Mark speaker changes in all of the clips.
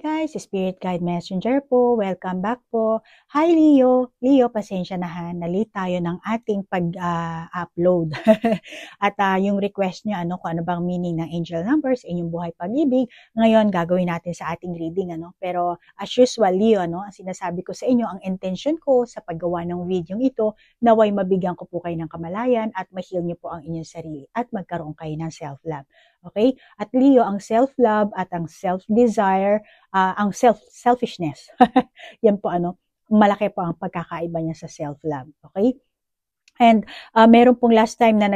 Speaker 1: guys, Spirit Guide Messenger po. Welcome back po. Hi Leo. Leo, pasensya na ha. Nalate tayo ng ating pag-upload. At yung request nyo, kung ano bang meaning ng angel numbers, inyong buhay pag-ibig. Ngayon, gagawin natin sa ating reading. Pero as usual, Leo, ang sinasabi ko sa inyo, ang intention ko sa paggawa ng video ito, naway mabigyan ko po kayo ng kamalayan at ma-heal nyo po ang inyong sarili at magkaroon kayo ng self-love. Okay? At Leo, ang self-love at ang self-desire, ang selfishness. Yan po malaki po ang pagkakaiba niya sa self-love. Okay? And meron pong last time na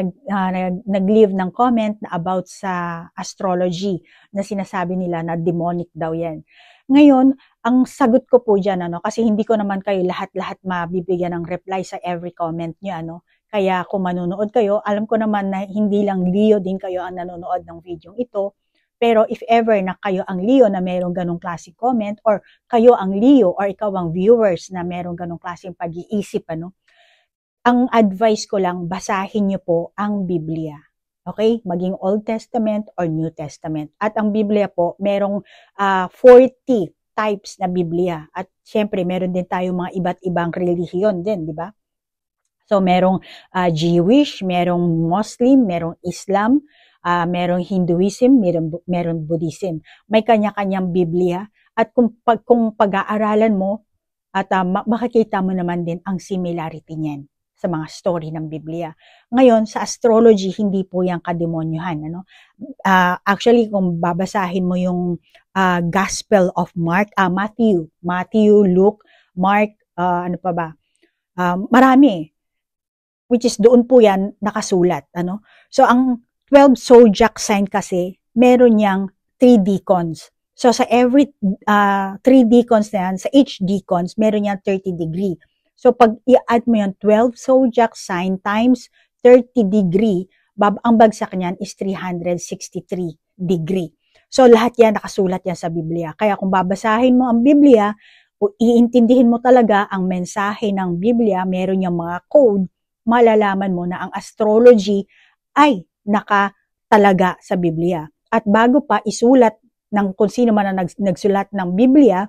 Speaker 1: nag-leave ng comment na about sa astrology na sinasabi nila na demonic daw yan. Ngayon, ang sagot ko po dyan, kasi hindi ko naman kayo lahat-lahat mabibigyan ng reply sa every comment nyo, Kaya kung manonood kayo, alam ko naman na hindi lang Leo din kayo ang nanonood ng video ito. Pero if ever na kayo ang Leo na merong ganong klaseng comment, or kayo ang Leo, or ikaw ang viewers na merong ganong klaseng pag-iisip, ang advice ko lang, basahin niyo po ang Biblia. Okay? Maging Old Testament or New Testament. At ang Biblia po, merong 40 types na Biblia. At syempre, meron din tayo mga iba't ibang relihiyon din, di ba? So, merong Jewish, merong Muslim, merong Islam, merong Hinduism, merong Buddhism. May kanya-kanyang Biblia. At kung pag-aaralan mo, at makikita mo naman din ang similarity niyan sa mga story ng Biblia. Ngayon, sa astrology, hindi po yan kademonyohan. Actually, kung babasahin mo yung Gospel of Matthew, Luke, Mark, marami. Which is doon po yan nakasulat. So, ang 12 zodiac sign kasi, meron niyang 3 decans. So, sa every 3 decans na yan, sa each decans, meron niyang 30 degree. So, pag i-add mo yung 12 zodiac sign times 30 degree, ang bagsak niyan is 363 degree. So, lahat yan nakasulat yan sa Biblia. Kaya kung babasahin mo ang Biblia, o iintindihin mo talaga ang mensahe ng Biblia, meron yung mga code, malalaman mo na ang astrology ay nakatalaga sa Biblia. At bago pa isulat ng kung sino man ang nagsulat ng Biblia,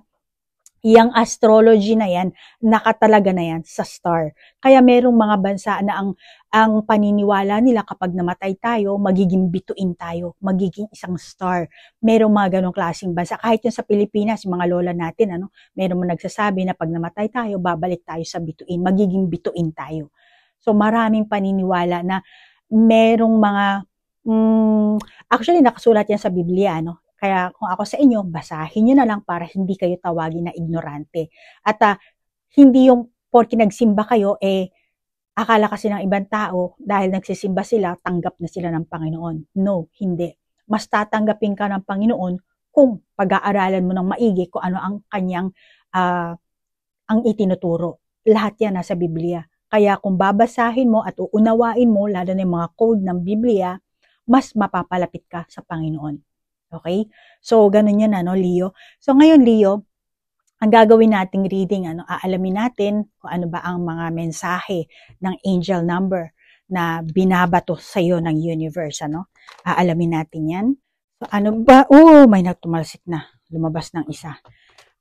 Speaker 1: yung astrology na yan, nakatalaga na yan sa star. Kaya merong mga bansa na ang paniniwala nila kapag namatay tayo, magiging bituin tayo, magiging isang star. Merong mga ganong klaseng bansa. Kahit yung sa Pilipinas, yung mga lola natin, merong mga nagsasabi na pag namatay tayo, babalik tayo sa bituin, magiging bituin tayo. So maraming paniniwala na merong mga, actually nakasulat yan sa Biblia, Kaya kung ako sa inyo, basahin nyo na lang para hindi kayo tawagin na ignorante. At hindi yung porke nagsimba kayo, akala kasi ng ibang tao, dahil nagsisimba sila, tanggap na sila ng Panginoon. No, hindi. Mas tatanggapin ka ng Panginoon kung pag-aaralan mo ng maigi kung ano ang kanyang ang itinuturo. Lahat yan nasa Biblia. Kaya kung babasahin mo at uunawain mo, lalo na yung mga code ng Biblia, mas mapapalapit ka sa Panginoon. Okay? So, ganun yun, Leo? So, ngayon, Leo, ang gagawin nating reading, aalamin natin kung ano ba ang mga mensahe ng angel number na binabato sa iyo ng universe, Aalamin natin yan. So, ano ba? May natumalsik na. Lumabas ng isa.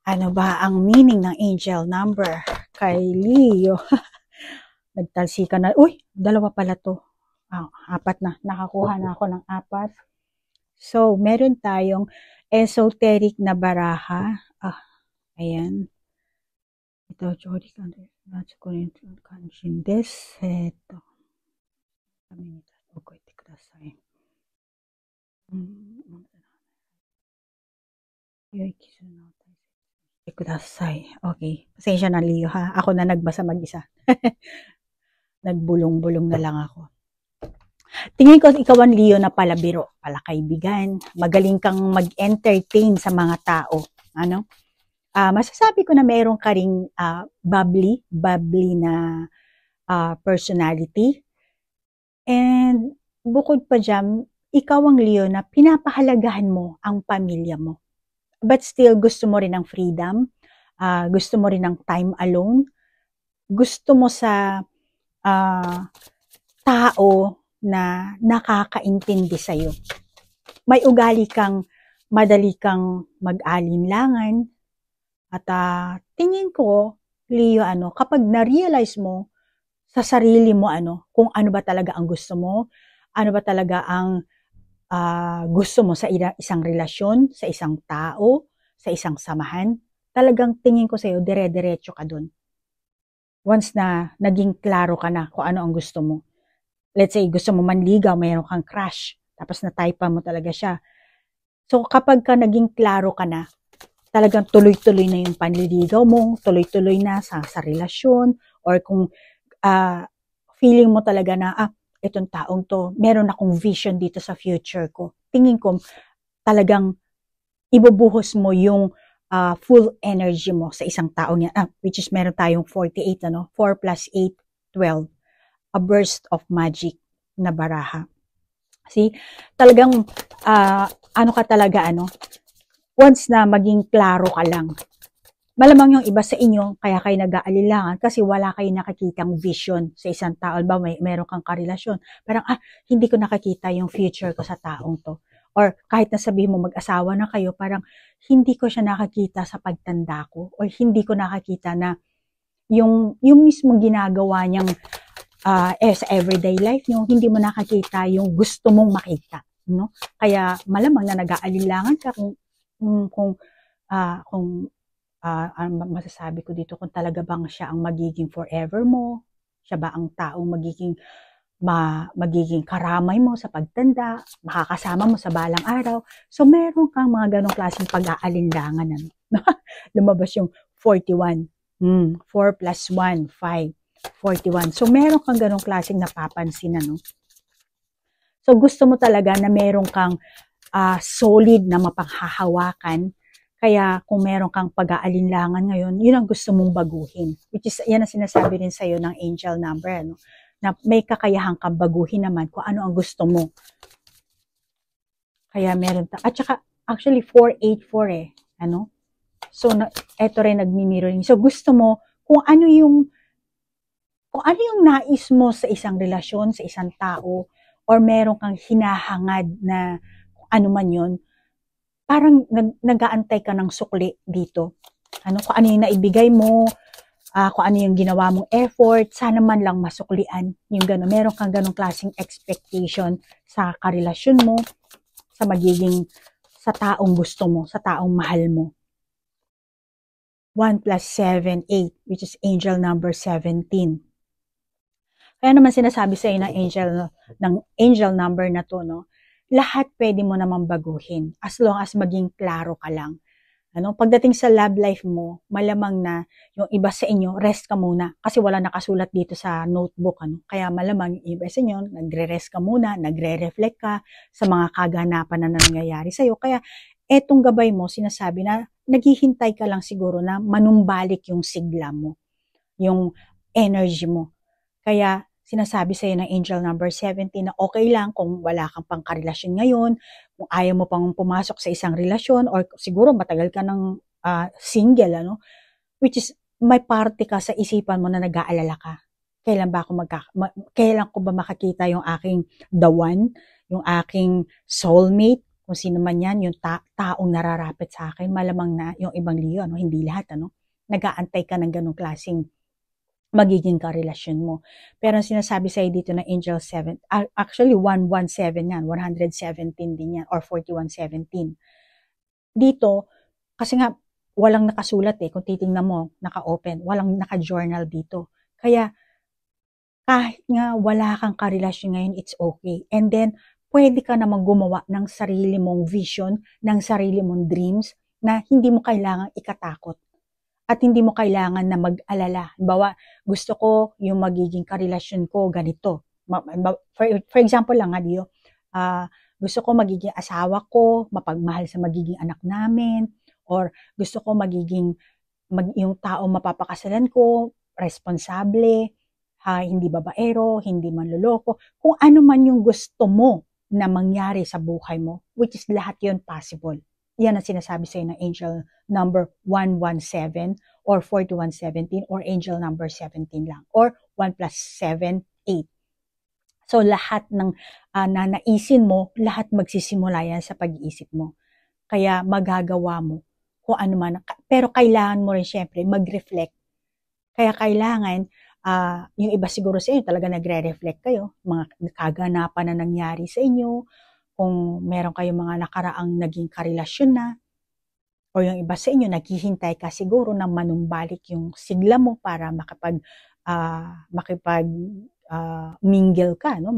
Speaker 1: Ano ba ang meaning ng angel number kay Leo? Nagtalsika na. Dalawa pala to. 4 na. Nakakuha na ako ng 4. So, meron tayong esoteric na baraha. Ayan. Ito, Jody Kanjindes. Ito. Okay. Pasensya na, Leo, ha? Ako na nagbasa mag-isa. Nagbulong-bulong na lang ako. Tingin ko ikaw ang Leo na palabiro, palakaibigan, magaling kang mag-entertain sa mga tao. Masasabi ko na meron ka ring bubbly na personality. And bukod pa dyan, ikaw ang Leo na pinapahalagahan mo ang pamilya mo. But still, gusto mo rin ng freedom, gusto mo rin ng time alone, gusto mo sa tao na nakakaintindi sa'yo. May ugali kang madali kang mag-alinlangan. At tingin ko, Leo, kapag na-realize mo sa sarili mo, kung ano ba talaga ang gusto mo, ano ba talaga ang gusto mo sa isang relasyon, sa isang tao, sa isang samahan, talagang tingin ko sa'yo, dire-diretso ka dun. Once na naging klaro ka na kung ano ang gusto mo. Let's say, gusto mo manligaw, mayroon kang crush, tapos na-typean mo talaga siya. So, kapag ka naging klaro ka na, talagang tuloy-tuloy na yung panliligaw mo, tuloy-tuloy na sa relasyon, or kung feeling mo talaga na, itong taong to, meron akong vision dito sa future ko. Tingin ko, talagang ibubuhos mo yung full energy mo sa isang tao niya. Which is meron tayong 48, 4 plus 8, 12. A burst of magic na baraha. See? Talagang, ka talaga, once na maging klaro ka lang, malamang yung iba sa inyo, kaya kayo nag-aalilangan kasi wala kayo nakikitang vision sa isang tao. Ba, meron kang karelasyon. Parang, hindi ko nakikita yung future ko sa taong to. Or kahit na sabihin mo mag-asawa na kayo, parang hindi ko siya nakakita sa pagtanda ko. Or hindi ko nakakita na yung mismo ginagawa niyang sa everyday life nyo, hindi mo nakakita yung gusto mong makita. No? Kaya malamang na nag-aalilangan ka kung masasabi ko dito kung talaga bang siya ang magiging forever mo, siya ba ang taong magiging karamay mo sa pagtanda, makakasama mo sa balang araw. So meron kang mga ganong klaseng pag-aalinlangan. Lumabas yung 41. 4 plus 1, 5. 41. So meron kang ganong klaseng napapansin. So gusto mo talaga na meron kang solid na mapanghahawakan. Kaya kung meron kang pag-aalinlangan ngayon, yun ang gusto mong baguhin. Which is, yan ang sinasabi rin sa'yo ng angel number, na may kakayahan kang baguhin naman kung ano ang gusto mo. Kaya meron at saka, actually, 484 So, eto rin nagmi-mirroring. So, gusto mo, kung ano yung nais mo sa isang relasyon, sa isang tao, or meron kang hinahangad na ano man yun, parang nag-aantay ka ng sukli dito. Kung ano yung naibigay mo, kung ano yung ginawa mong effort, sana man lang masuklian. Yung gano'n, meron kang ganong klaseng expectation sa karelasyon mo, sa taong gusto mo, sa taong mahal mo. 1 plus 7, 8, which is angel number 17. Kaya naman sinasabi sa iyo ng angel number na to, lahat pwede mo naman baguhin as long as maging klaro ka lang. Pagdating sa love life mo, malamang na yung iba sa inyo, rest ka muna kasi wala nakasulat dito sa notebook. Kaya malamang yung iba sa inyo, nagre-rest ka muna, nagre-reflect ka sa mga kaganapan na nangyayari sa'yo. Kaya etong gabay mo, sinasabi na naghihintay ka lang siguro na manumbalik yung sigla mo, yung energy mo. Kaya sinasabi sa'yo ng angel number 17 na okay lang kung wala kang pang karelasyon ngayon, kung ayaw mo pang pumasok sa isang relasyon, or siguro matagal ka ng single, which is may parte ka sa isipan mo na nag-aalala ka. Kailan ko ba makakita yung aking the one, yung aking soulmate, kung sino man yan, yung taong nararapit sa akin, malamang na yung ibang Leo, hindi lahat, nag-aantay ka ng ganong klaseng magiging karelasyon mo. Pero ang sinasabi sa'yo dito ng angel 7, actually 117 yan, 117 din yan, or 4117. Dito, kasi nga, walang nakasulat kung titingnan mo, naka-open, walang naka-journal dito. Kaya, kahit nga wala kang karelasyon ngayon, it's okay. And then, pwede ka namang gumawa ng sarili mong vision, ng sarili mong dreams, na hindi mo kailangang ikatakot. At hindi mo kailangan na mag-alala. Halimbawa, gusto ko yung magiging karelasyon ko ganito. For example lang, Leo, gusto ko magiging asawa ko, mapagmahal sa magiging anak namin, or gusto ko yung tao mapapakasalan ko, responsable, hindi babaero, hindi manloloko, kung ano man yung gusto mo na mangyari sa buhay mo, which is lahat yun possible. Yan ang sinasabi sa'yo ng angel number 117 or 4117 or angel number 17 lang or 1 plus 7, 8. So lahat ng nanaisin mo, lahat magsisimula yan sa pag-iisip mo. Kaya magagawa mo kung ano man. Pero kailangan mo rin syempre mag-reflect. Kaya kailangan, yung iba siguro sa inyo talaga nagre-reflect kayo, mga kaganapan na nangyari sa inyo, kung meron kayong mga nakaraang naging karelasyon na, o yung iba sa inyo, naghihintay ka siguro na manumbalik yung sigla mo para mingle ka, no?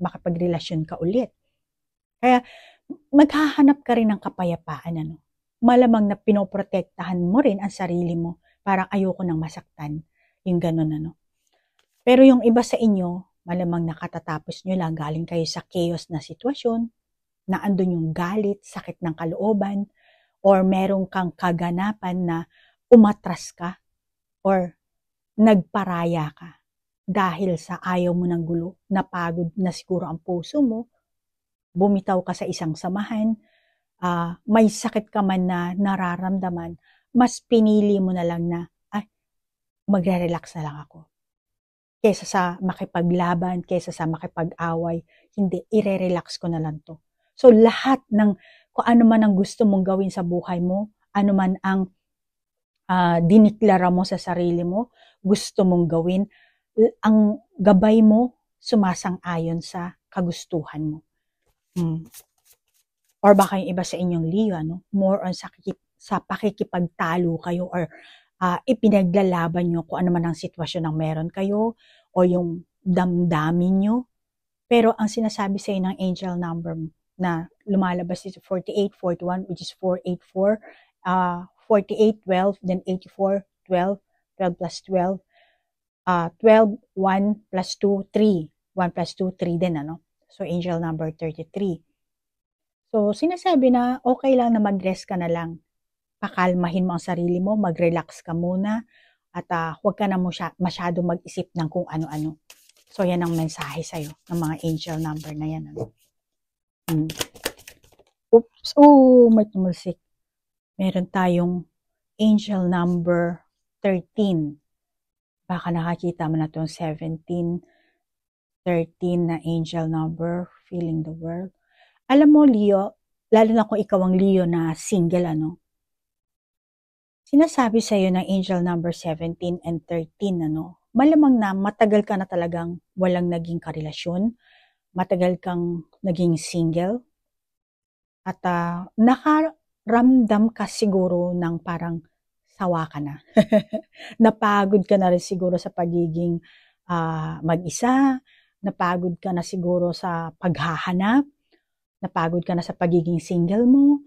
Speaker 1: Makapagrelasyon ka ulit. Kaya maghahanap ka rin ng kapayapaan, ano? Malamang na pinoprotektahan mo rin ang sarili mo, parang ayoko nang masaktan, yung ganun, ano? Pero yung iba sa inyo, malamang nakatatapos nyo lang, galing kayo sa chaos na sitwasyon, na andun yung galit, sakit ng kalooban, or meron kang kaganapan na umatras ka, or nagparaya ka, dahil sa ayaw mo ng gulo, napagod na siguro ang puso mo, bumitaw ka sa isang samahan, may sakit ka man na nararamdaman, mas pinili mo na lang na, magre-relax na lang ako. Kesa sa makipaglaban, kesa sa makipag-away, hindi, ire-relax ko na lang to. So lahat ng, kung ano man ang gusto mong gawin sa buhay mo, ano man ang diniklara mo sa sarili mo, gusto mong gawin, ang gabay mo sumasang-ayon sa kagustuhan mo. Or baka yung iba sa inyong Leo, no? More on sa pakikipagtalo kayo, or ipinaglalaban nyo kung ano man ang sitwasyon ng meron kayo, o yung damdamin nyo. Pero ang sinasabi sa inyo ng angel number na lumalabas dito, 48, 41, which is 484, 48, 12, then 84, 12, 12 plus 12, 12, 1 plus 2, 3. 1 plus 2, 3 din, ano? So, angel number 33. So, sinasabi na okay lang na mag-rest ka na lang. Pakalmahin mo ang sarili mo, mag-relax ka muna, at huwag ka na masyado mag-isip ng kung ano-ano. So, yan ang mensahe sa'yo ng mga angel number na yan, ano? Oops, may tumusik. Meron tayong angel number 13. Baka nakakita mo na itong 17, 13 na angel number, feeling the world. Alam mo, Leo, lalo na kung ikaw ang Leo na single, ano? Sinasabi sa'yo ng angel number 17 and 13, ano? Malamang na matagal ka na talagang walang naging karelasyon, matagal kang naging single, at nakaramdam ka siguro ng parang sawa ka na. Napagod ka na rin siguro sa pagiging mag-isa, napagod ka na siguro sa paghahanap, napagod ka na sa pagiging single mo,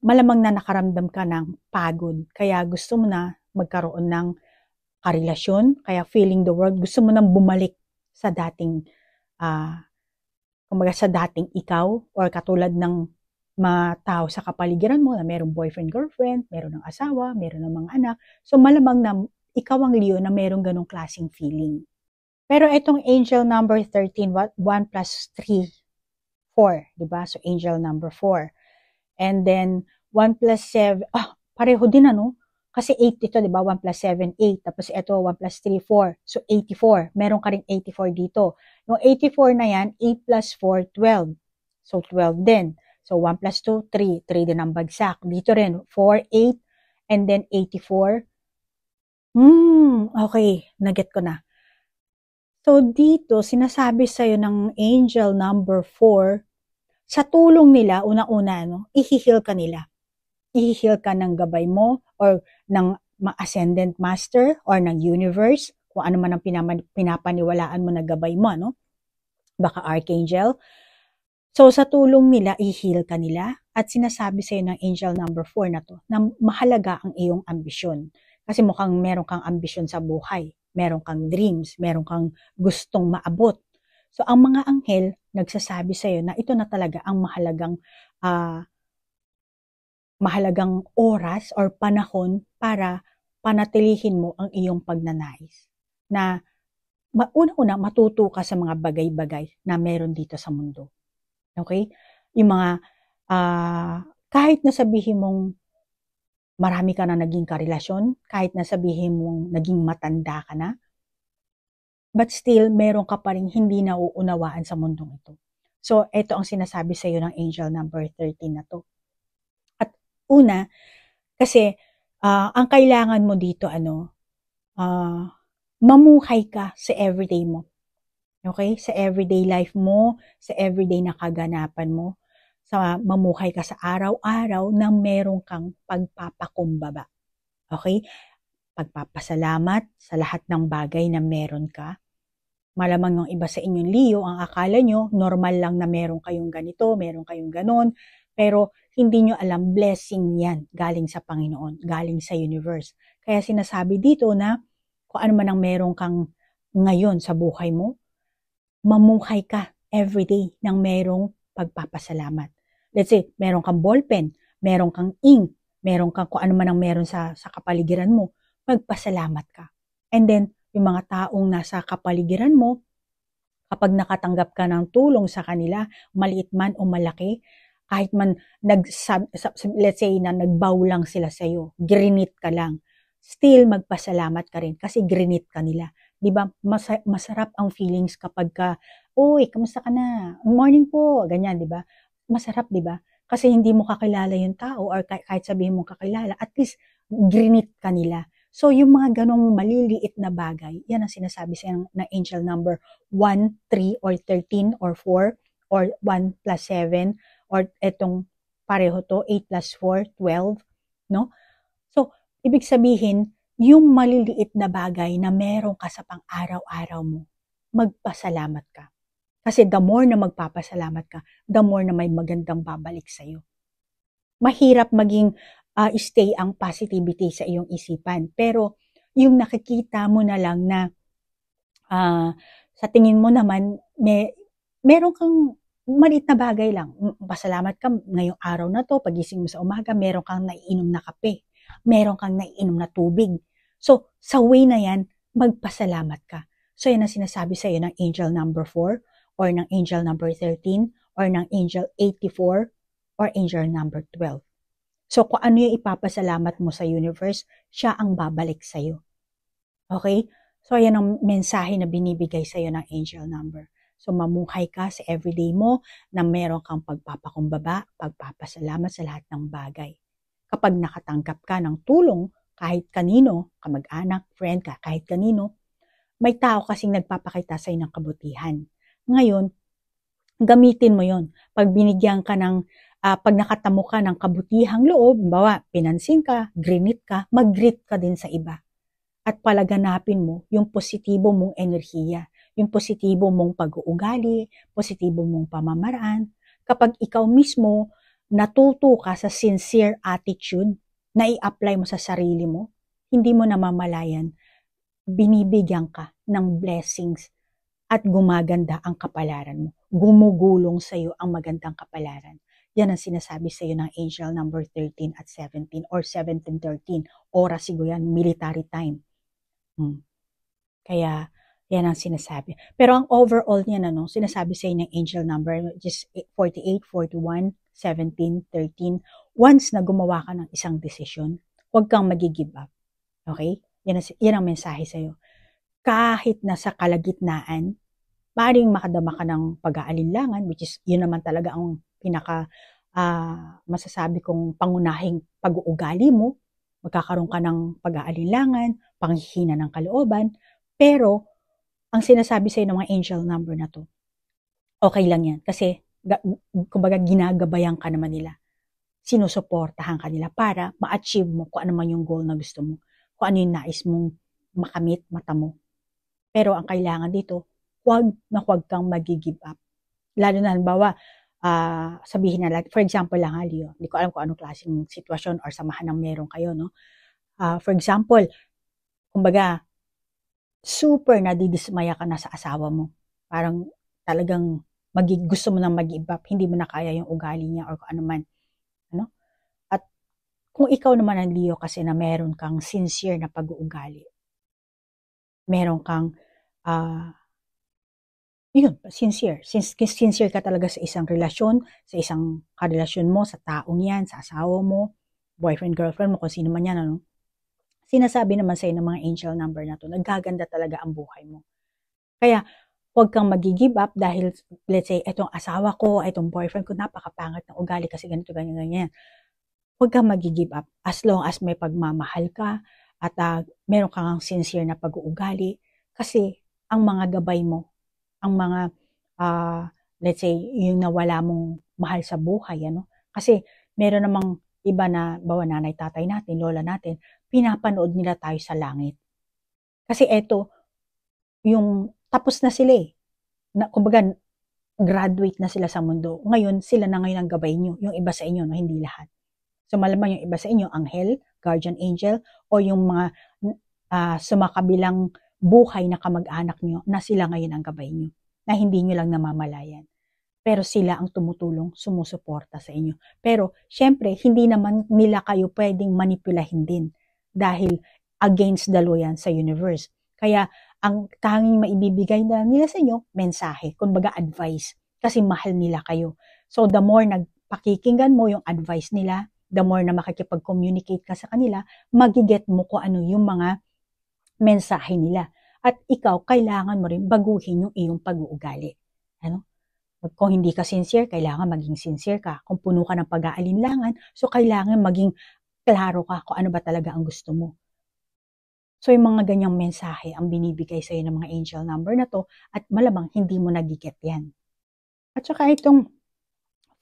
Speaker 1: malamang na nakaramdam ka ng pagod, kaya gusto mo na magkaroon ng karelasyon, kaya feeling the world, gusto mo nang bumalik sa dating, kumbaga sa dating ikaw, or katulad ng mga tao sa kapaligiran mo na merong boyfriend, girlfriend, meron ng asawa, meron ng mga anak. So malamang na ikaw ang Leo na merong ganong klaseng feeling. Pero itong angel number 13, 1 plus 3, 4, diba? So angel number 4. And then 1 plus 7, pareho din, ano? Kasi 8 ito, diba? 1 plus 7, 8. Tapos ito, 1 plus 3, 4. So 84. Meron ka rin 84 dito. Yung 84 na yan, 8 plus 4, 12. So 12 din. So, 1 plus 2, 3. 3 din ang bagsak. Dito rin, 4, 8, and then 84. Okay. Naget ko na. So, dito, sinasabi sa'yo ng angel number 4, sa tulong nila, unang-una, no, i-heal ka nila. I-heal ka ng gabay mo, or ng ascendant master, or ng universe, kung ano man ang pinapaniwalaan mo na gabay mo, no? Baka archangel. So, sa tulong nila, i-heal ka nila, at sinasabi sa'yo ng angel number 4 na to, na mahalaga ang iyong ambisyon. Kasi mukhang meron kang ambisyon sa buhay, meron kang dreams, meron kang gustong maabot. So, ang mga anghel, nagsasabi sa'yo na ito na talaga ang mahalagang oras or panahon para panatilihin mo ang iyong pagnanais. Na, una-una, matuto ka sa mga bagay-bagay na meron dito sa mundo. Okay? Yung mga, kahit na sabihin mong marami ka na naging karelasyon, kahit na sabihin mong naging matanda ka na, but still, meron ka pa rin hindi nauunawaan sa mundong ito. So, ito ang sinasabi sa iyo ng angel number 13 na to. At una, kasi ang kailangan mo dito, mamuhay ka sa everyday mo. Okay? Sa everyday life mo, sa everyday na kaganapan mo, sa mamuhay ka sa araw-araw na meron kang pagpapakumbaba. Okay? Pagpapasalamat sa lahat ng bagay na meron ka. Malamang ng iba sa inyong Leo, ang akala nyo, normal lang na meron kayong ganito, meron kayong ganon, pero hindi nyo alam, blessing yan, galing sa Panginoon, galing sa universe. Kaya sinasabi dito na, kung ano man ang meron kang ngayon sa buhay mo, mamuhay ka everyday ng merong pagpapasalamat. Let's say, meron kang ballpen, meron kang ink, meron kang kung ano man ang meron sa kapaligiran mo, magpasalamat ka. And then, yung mga taong nasa kapaligiran mo, kapag nakatanggap ka ng tulong sa kanila, maliit man o malaki, kahit man let's say na nagbow lang sila sa iyo, grinit ka lang, still magpasalamat ka rin kasi grinit ka nila. 'Di ba? Masarap ang feelings kapag ka, "Uy, kamusta ka na? Morning po." Ganyan, 'di ba? Masarap, 'di ba? Kasi hindi mo kakilala yung tao or kahit sabihin mo kakilala, at least grinit ka nila. So, yung mga ganong maliliit na bagay, yan ang sinasabi sa ng angel number 1, 3, or 13, or 4, or 1 plus 7, or etong pareho to, 8 plus 4, 12, no? So, ibig sabihin, yung maliliit na bagay na meron ka sa pang-araw-araw mo, magpasalamat ka. Kasi the more na magpapasalamat ka, the more na may magandang babalik sa'yo. Mahirap maging stay ang positivity sa iyong isipan. Pero yung nakikita mo na lang na sa tingin mo naman, meron kang maliit na bagay lang. Pasalamat ka ngayong araw na to, pagising mo sa umaga, meron kang naiinom na kape. Meron kang naiinom na tubig. So, sa way na yan, magpasalamat ka. So, yan ang sinasabi sa iyo ng angel number 4, or ng angel number 13, or ng angel 84, or angel number 12. So, kung ano yung ipapasalamat mo sa universe, siya ang babalik sa'yo. Okay? So, ayan ang mensahe na binibigay sa'yo ng angel number. So, mamuhay ka sa everyday mo na meron kang pagpapakumbaba, pagpapasalamat sa lahat ng bagay. Kapag nakatanggap ka ng tulong, kahit kanino, kamag-anak, friend ka, kahit kanino, may tao kasing nagpapakita sa'yo ng kabutihan. Ngayon, gamitin mo yon. Pag binigyan ka ng pag nakatamo ka ng kabutihang loob, bawa, pinansin ka, grinit ka, mag-greet ka din sa iba. At palaganapin mo yung positibo mong enerhiya, yung positibo mong pag-uugali, positibo mong pamamaraan. Kapag ikaw mismo natuto ka sa sincere attitude na i-apply mo sa sarili mo, hindi mo namamalayan, binibigyan ka ng blessings at gumaganda ang kapalaran mo. Gumugulong sa iyo ang magandang kapalaran. Yan ang sinasabi sa iyo ng angel number 13 at 17 or 17-13. Oras siguro yan, military time. Kaya, yan ang sinasabi. Pero ang overall niyan, sinasabi sa iyo ng angel number, which is 48, 41, 17, 13. Once na gumawa ka ng isang desisyon, huwag kang mag-give up. Okay? Yan ang mensahe sa iyo. Kahit nasa kalagitnaan, maaaring makadama ka ng pag-aalinlangan, which is yun naman talaga ang pinaka masasabi kong pangunahing pag-uugali mo, magkakaroon ka ng pag-aalinlangan, panghihina ng kalooban, pero ang sinasabi sa iyo ng mga angel number na to, okay lang yan. Kasi, kumbaga, ginagabayan ka naman nila. Sinusuportahan ka nila para ma-achieve mo kung ano man yung goal na gusto mo, kung ano yung nais mong makamit, matamo. Pero ang kailangan dito, huwag kang mag-give up. Lalo na, halimbawa, sabihin na, for example lang, Leo, hindi ko alam kung anong klaseng sitwasyon or samahan ng meron kayo, no? For example, kumbaga, super nadidismaya ka na sa asawa mo. Parang talagang gusto mo nang mag-give up, hindi mo na kaya yung ugali niya or kung ano man. Ano? At kung ikaw naman ang Leo kasi na meron kang sincere na pag-uugali, meron kang sincere. Sincere ka talaga sa isang relasyon, sa isang karelasyon mo, sa taong yan, sa asawa mo, boyfriend, girlfriend mo, kung sino man yan, Sinasabi naman sa'yo ng mga angel number na to, naggaganda talaga ang buhay mo. Kaya, huwag kang mag-give up dahil, let's say, etong asawa ko, etong boyfriend ko, napakapangat ng ugali kasi ganito, ganyan, ganyan. Huwag kang mag-give up as long as may pagmamahal ka at meron kang sincere na pag-uugali. Kasi ang mga gabay mo, ang mga, let's say, yung nawala mong mahal sa buhay, ano? Kasi meron namang iba na, bawa nanay, tatay natin, lola natin, pinapanood nila tayo sa langit. Kasi eto, yung tapos na sila eh. Kumbaga, graduate na sila sa mundo. Ngayon, sila na ngayon ang gabay nyo. Yung iba sa inyo, no? Hindi lahat. So malamang yung iba sa inyo, anghel, guardian angel, o yung mga sumakabilang buhay na kamag-anak nyo na sila ngayon ang gabay nyo, na hindi nyo lang namamalayan. Pero sila ang tumutulong, sumusuporta sa inyo. Pero syempre, hindi naman nila kayo pwedeng manipulahin din dahil against the law yan sa universe. Kaya ang tanging maibibigay na nila sa inyo, mensahe, kumbaga advice, kasi mahal nila kayo. So the more nagpakikinggan mo yung advice nila, the more na makikipag-communicate ka sa kanila, magiget mo kung ano yung mga mensahe nila. At ikaw, kailangan mo rin baguhin yung iyong pag-uugali. Ano? Kung hindi ka sincere, kailangan maging sincere ka. Kung puno ka ng pag-aalinlangan, so kailangan maging klaro ka kung ano ba talaga ang gusto mo. So yung mga ganyang mensahe ang binibigay sa iyo ng mga angel number na to at malamang hindi mo nagiget yan. At saka itong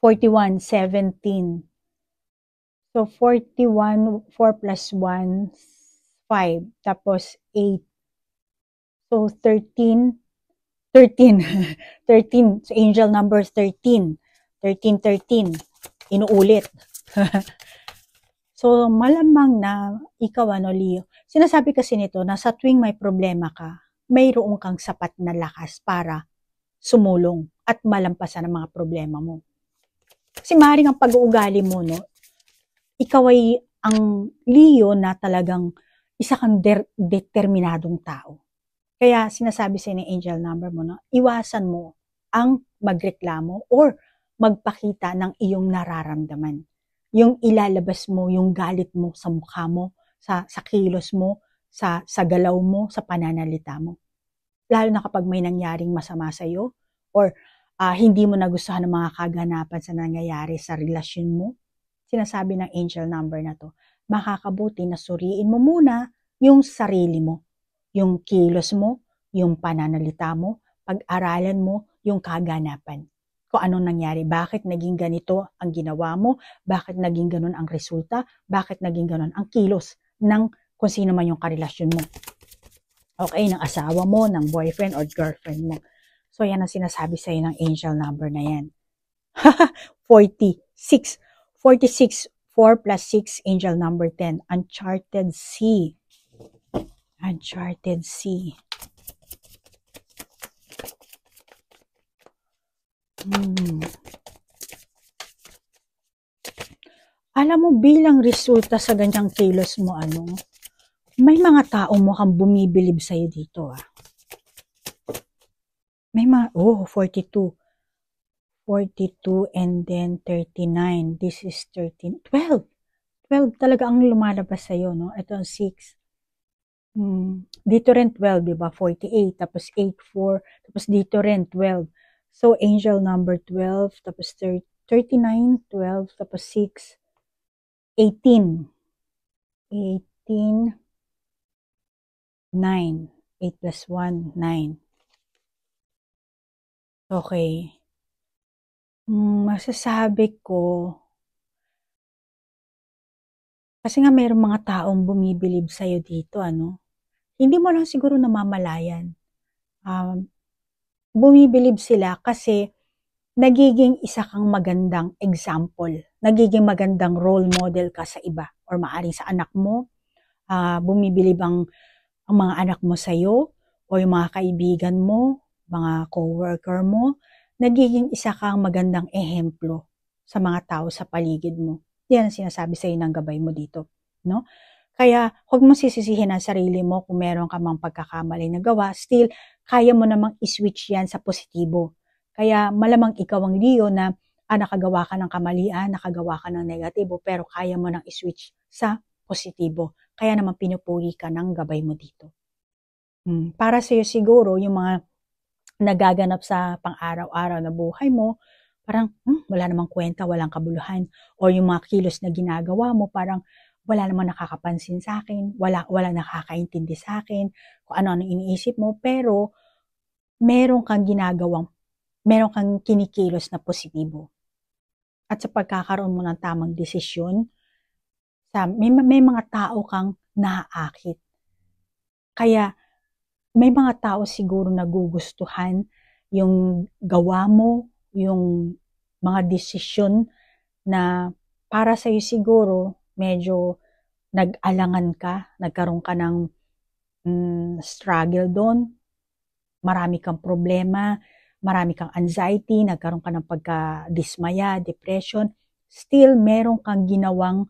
Speaker 1: 41, 17. So 41, 4 plus 1, 5. Tapos 8. So 13. 13. 13. So angel number 13. 13, 13. Inuulit. So malamang na ikaw, Leo, sinasabi kasi nito na sa tuwing may problema ka, mayroon kang sapat na lakas para sumulong at malampasan ang mga problema mo. Kasi maaaring ang pag-uugali mo, no, ikaw ay ang Leo na talagang isa kang determinadong tao. Kaya sinasabi sa ni angel number mo na iwasan mo ang magreklamo or magpakita ng iyong nararamdaman. Yung ilalabas mo, yung galit mo sa mukha mo, sa kilos mo, sa galaw mo, sa pananalita mo. Lalo na kapag may nangyaring masama sa iyo or hindi mo nagustuhan ng mga kaganapan sa nangyayari sa relasyon mo, sinasabi ng angel number na to, makakabuti na suriin mo muna yung sarili mo, yung kilos mo, yung pananalita mo, pag-aralan mo yung kaganapan. Kung anong nangyari, bakit naging ganito ang ginawa mo, bakit naging ganun ang resulta, bakit naging ganun ang kilos ng kung sino man yung karelasyon mo. Okay, ng asawa mo, ng boyfriend or girlfriend mo. So yan ang sinasabi sa iyo ng angel number na yan. 46. 46, 4 plus 6, angel number 10, uncharted sea. Uncharted sea. Alam mo, bilang resulta sa ganyang kilos mo, may mga taong mukhang bumibilib sa'yo dito, May mga, 42. 42 and then 39. This is 13. 12. 12 talaga ang lumalabas sa'yo, no? Ito ang 6. Dito rin 12, diba? 48, tapos 8, 4, tapos dito rin 12. So, angel number 12, tapos 39, 12, tapos 6, 18. 18, 9. 8 plus 1, 9. Okay. Masasabi ko, kasi nga mayroong mga taong bumibilib sa'yo dito, Hindi mo lang siguro namamalayan. Bumibilib sila kasi nagiging isa kang magandang example, nagiging magandang role model ka sa iba or maaaring sa anak mo, bumibilib ang mga anak mo sa'yo o yung mga kaibigan mo, mga co-worker mo, nagiging isa kang magandang ehemplo sa mga tao sa paligid mo. Yan ang sinasabi sa'yo ng gabay mo dito, no? Kaya huwag mo sisisihin ang sarili mo kung meron ka mang pagkakamali na gawa. Still, kaya mo namang iswitch yan sa positibo. Kaya malamang ikaw ang Leo na nakagawa ka ng kamalian, nakagawa ka ng negatibo, pero kaya mo nang iswitch sa positibo. Kaya naman pinupuri ka ng gabay mo dito. Para sa'yo siguro, yung mga nagaganap sa pang-araw-araw na buhay mo, parang wala namang kwenta, walang kabuluhan. Or yung mga kilos na ginagawa mo, parang wala namang nakakapansin sa akin, wala nakakaintindi sa akin, kung ano-ano iniisip mo, pero meron kang kinikilos na positibo. At sa pagkakaroon mo ng tamang desisyon, may mga tao kang naaakit. Kaya may mga tao siguro nagugustuhan yung gawa mo, yung mga desisyon na para sa'yo siguro medyo nag-alangan ka, nagkaroon ka ng struggle doon, marami kang problema, marami kang anxiety, nagkaroon ka ng pagka-dismaya, depression, still meron kang ginawang,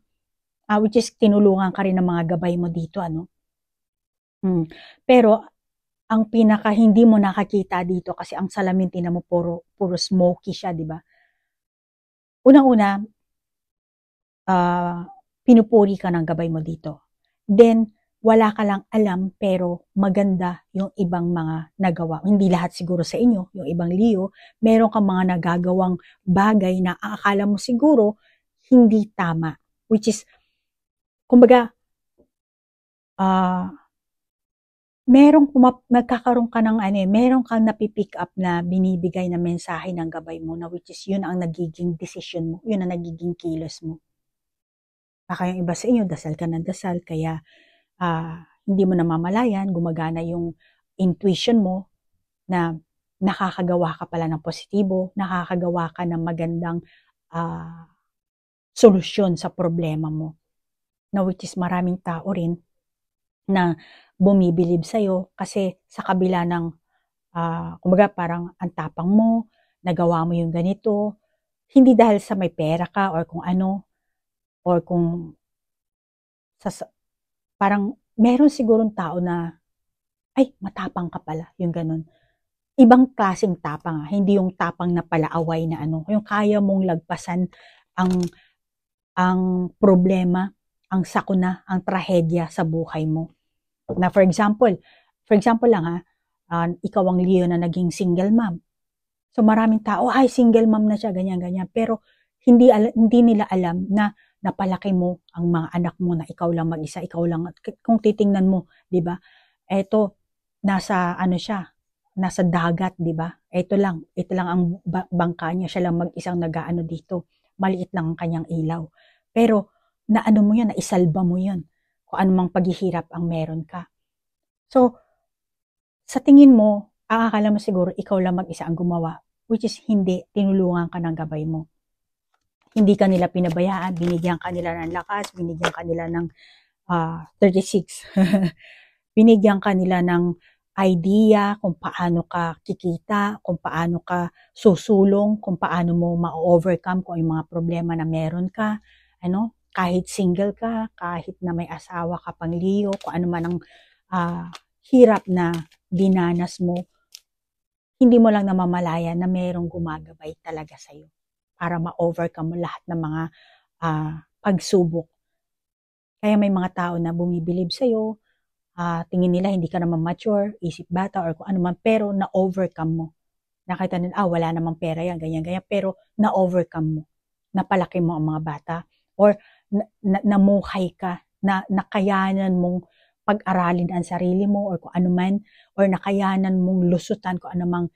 Speaker 1: which is tinulungan ka rin ng mga gabay mo dito, ano? Pero ang pinaka hindi mo nakakita dito kasi ang salamin tingnan mo puro smoky siya, di ba? Unang-una, pinupuri ka ng gabay mo dito. Then, wala ka lang alam pero maganda yung ibang mga nagawa. Hindi lahat siguro sa inyo, yung ibang Leo, meron kang mga nagagawang bagay na akala mo siguro hindi tama. Which is, kumbaga, nagkakaroon ka ng meron kang napipick up na binibigay na mensahe ng gabay mo na which is yun ang nagiging decision mo, yun ang nagiging kilos mo. Baka yung iba sa inyo, dasal ka ng dasal, kaya hindi mo namamalayan, gumagana yung intuition mo na nakakagawa ka pala ng positibo, nakakagawa ka ng magandang solusyon sa problema mo. Na which is maraming tao rin na bumibilib sa'yo kasi sa kabila ng, kumbaga parang ang tapang mo, nagawa mo yung ganito, hindi dahil sa may pera ka or kung ano, or kung parang meron sigurong tao na, ay, matapang ka pala, yung ganun. Ibang klaseng tapang, hindi yung tapang na palaaway na yung kaya mong lagpasan ang problema, ang sakuna, ang trahedya sa buhay mo. Na for example lang ikaw ang Leo na naging single mom. So maraming tao, ay single mom na siya, ganyan. Pero hindi nila alam na napalaki mo ang mga anak mo na ikaw lang mag-isa, ikaw lang. Kung titingnan mo, 'di ba? Eto nasa nasa dagat, 'di ba? Ito lang ang bangka niya, siya lang mag-isang nag-aano dito. Maliit lang ang kanyang ilaw. Pero mo yun, naisalba mo yun. Kung anumang paghihirap ang meron ka. So, sa tingin mo, ang akala mo siguro ikaw lang mag-isa ang gumawa, which is hindi, tinulungan ka ng gabay mo. Hindi ka nila pinabayaan, binigyan ka nila ng lakas, binigyan ka nila ng 36. Binigyan ka nila ng idea kung paano ka kikita, kung paano ka susulong, kung paano mo ma-overcome kung yung mga problema na meron ka, kahit single ka, kahit na may asawa ka pang Leo, kung ano man ang hirap na dinanas mo, hindi mo lang namamalayan na merong gumagabay talaga sa'yo para ma-overcome mo lahat ng mga pagsubok. Kaya may mga tao na bumibilib sa'yo, tingin nila hindi ka naman mature, isip bata, or kung ano man, pero na-overcome mo. Nakita nila, wala namang pera yan, ganyan, pero na-overcome mo. Napalaki mo ang mga bata, or namuhay ka, na nakayanan mong pag-aralin ang sarili mo, or kung ano man, or nakayanan mong lusutan kung anumang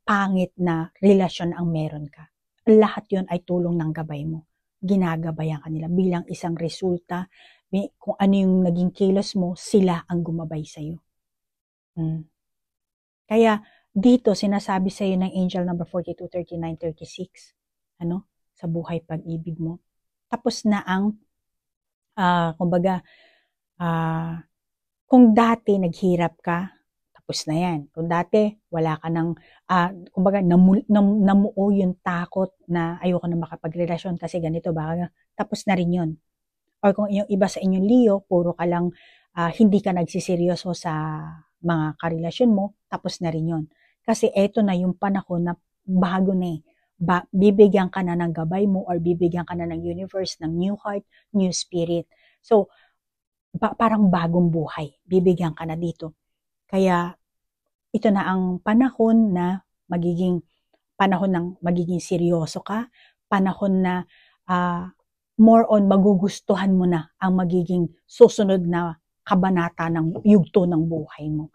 Speaker 1: pangit na relasyon ang meron ka. Lahat yon ay tulong ng gabay mo. Ginagabayan ka nila bilang isang resulta. Kung ano yung naging kilos mo, sila ang gumabay sa'yo. Kaya dito sinasabi sa'yo ng angel number 42, 39, 36, sa buhay pag-ibig mo. Tapos na ang, kumbaga, kung dati naghirap ka, tapos na yan. Kung dati wala ka ng, kumbaga namuo yung takot na ayoko na makapagrelasyon kasi ganito, baka tapos na rin yun. Or kung yung iba sa inyong Leo, puro ka lang, hindi ka nagsiseryoso sa mga karelasyon mo, tapos na rin yun. Kasi eto na yung panahon na bago na bibigyan ka na ng gabay mo or bibigyan ka na ng universe, ng new heart, new spirit. So, parang bagong buhay, bibigyan ka na dito. Kaya, ito na ang panahon na panahon ng magiging seryoso ka, panahon na more on magugustuhan mo na ang magiging susunod na kabanata ng yugto ng buhay mo.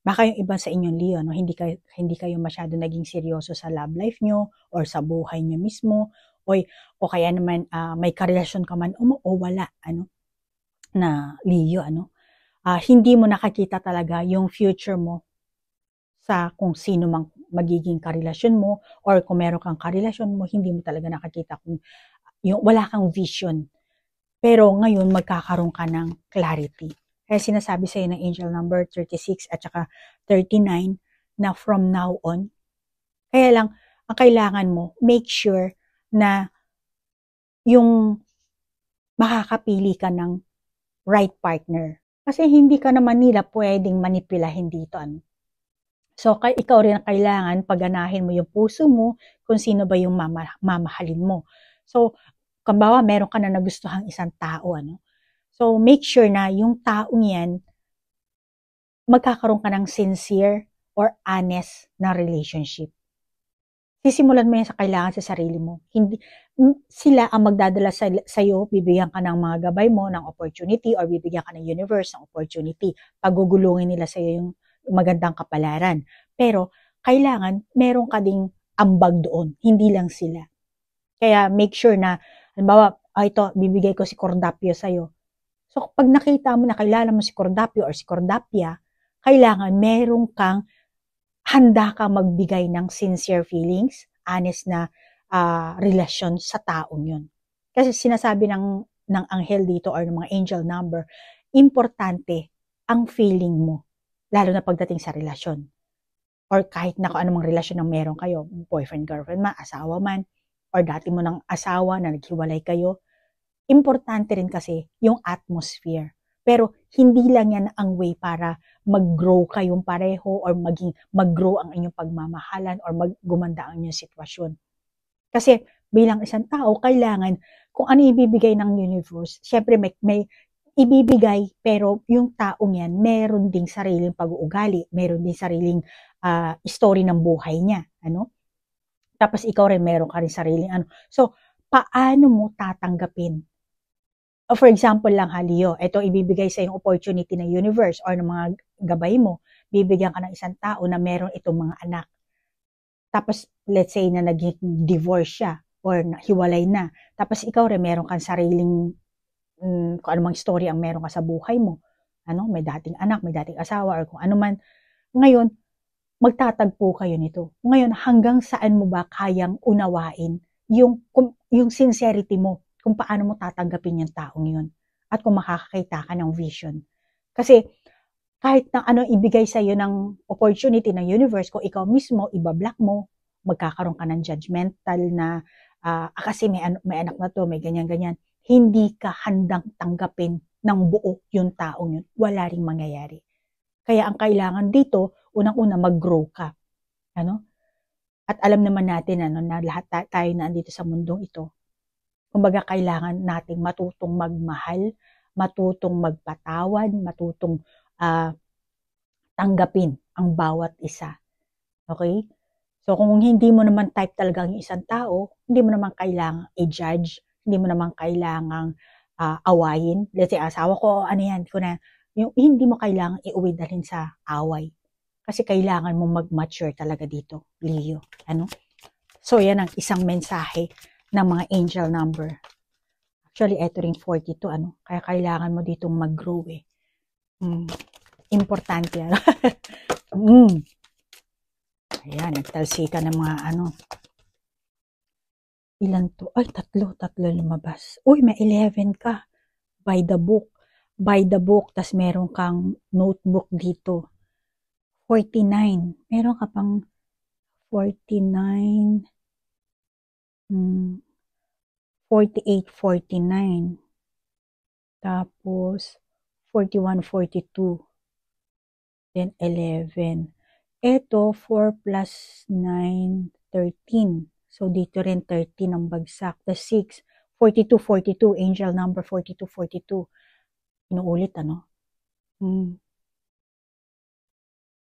Speaker 1: Baka yung iba sa inyong Leo, no, hindi kayo masyado naging seryoso sa love life nyo or sa buhay nyo mismo, o kaya naman may karelasyon ka man o wala, na Leo, hindi mo nakakita talaga yung future mo sa kung sino mang magiging karelasyon mo, or kung meron kang karelasyon mo, hindi mo talaga nakakita kung wala kang vision. Pero ngayon, magkakaroon ka ng clarity. Kaya sinasabi sa'yo ng angel number 36 at saka 39 na from now on, kaya lang, ang kailangan mo, make sure na yung makakapili ka ng right partner. Kasi hindi ka naman nila pwedeng manipulahin dito. So, ikaw rin ang kailangan paganahin mo yung puso mo kung sino ba yung mamahalin mo. So, kumbawa, meron ka na nagustuhang isang tao, So, make sure na yung taong yan, magkakaroon ka ng sincere or honest na relationship. Sisimulan mo yan sa kailangan sa sarili mo. Sila ang magdadala sa'yo, bibigyan ka ng mga gabay mo, ng opportunity, or bibigyan ka ng universe ng opportunity. Pagugulungin nila sa'yo yung magandang kapalaran. Pero, kailangan, meron ka ding ambag doon. Hindi lang sila. Kaya, make sure na, halimbawa, ito, bibigay ko si Cordapio sa'yo. So, pag nakita mo na kilala mo si Cordapio or si Cordapia, kailangan meron kang handa kang magbigay ng sincere feelings, honest na relasyon sa taong yun. Kasi sinasabi ng anghel dito or ng mga angel number, importante ang feeling mo, lalo na pagdating sa relasyon. Or kahit na kung anumang relasyon ang meron kayo, boyfriend, girlfriend man, asawa man, or dati mo ng asawa na naghiwalay kayo, importante rin kasi yung atmosphere. Pero hindi lang yan ang way para mag-grow kayong pareho or mag-grow ang inyong pagmamahalan or gumanda ang inyong sitwasyon. Kasi bilang isang tao, kailangan kung ano ibibigay ng universe, syempre may ibibigay, pero yung taong yan, meron ding sariling pag-uugali, meron ding sariling story ng buhay niya. Tapos ikaw rin, meron ka rin sariling So, paano mo tatanggapin? For example lang, Leo, ito ibibigay sa yung opportunity ng universe or ng mga gabay mo, bibigyan ka ng isang tao na meron itong mga anak. Tapos, let's say na naging divorce siya or hiwalay na. Tapos ikaw rin, meron kang sariling kung anumang story ang meron ka sa buhay mo. May dating anak, may dating asawa, or kung ano man. Ngayon, magtatagpo kayo nito. Ngayon, hanggang saan mo ba kayang unawain yung sincerity mo, kung paano mo tatanggapin yung taong yun, at kung makakakita ka ng vision. Kasi kahit na ano ibigay sa iyo ng opportunity ng universe, kung ikaw mismo ibablock mo, magkakaroon ka ng judgmental na kasi may anak na to, may ganyan-ganyan, hindi ka handang tanggapin ng buo yung taong yun, wala ring mangyayari. Kaya ang kailangan dito, unang-una mag-grow ka. At alam naman natin na lahat tayo na andito sa mundong ito, kumbaga kailangan nating matutong magmahal, matutong magpatawad, matutong tanggapin ang bawat isa. Okay? So kung hindi mo naman type talaga ang isang tao, hindi mo naman kailangang i-judge, hindi mo naman kailangang awayin. Let's say, asawa ko, hindi mo kailangang iuwi dalhin sa away. Kasi kailangan mong mag-mature talaga dito, Leo. So yan ang isang mensahe ng mga angel number. Actually, eto ring 42, Kaya kailangan mo ditong mag-grow Importante, Ayan, nagtalsika ng mga Ilan to? Ay, tatlo lumabas. Uy, may 11 ka. By the book. Tas meron kang notebook dito. 49. Meron ka pang 49. 48, 49. Tapos, 41, 42. Then, 11. Ito, 4 plus 9, 13. So, dito rin 13 ang bagsak. The 6, 42, 42. Angel number 42, 42. Inuulit,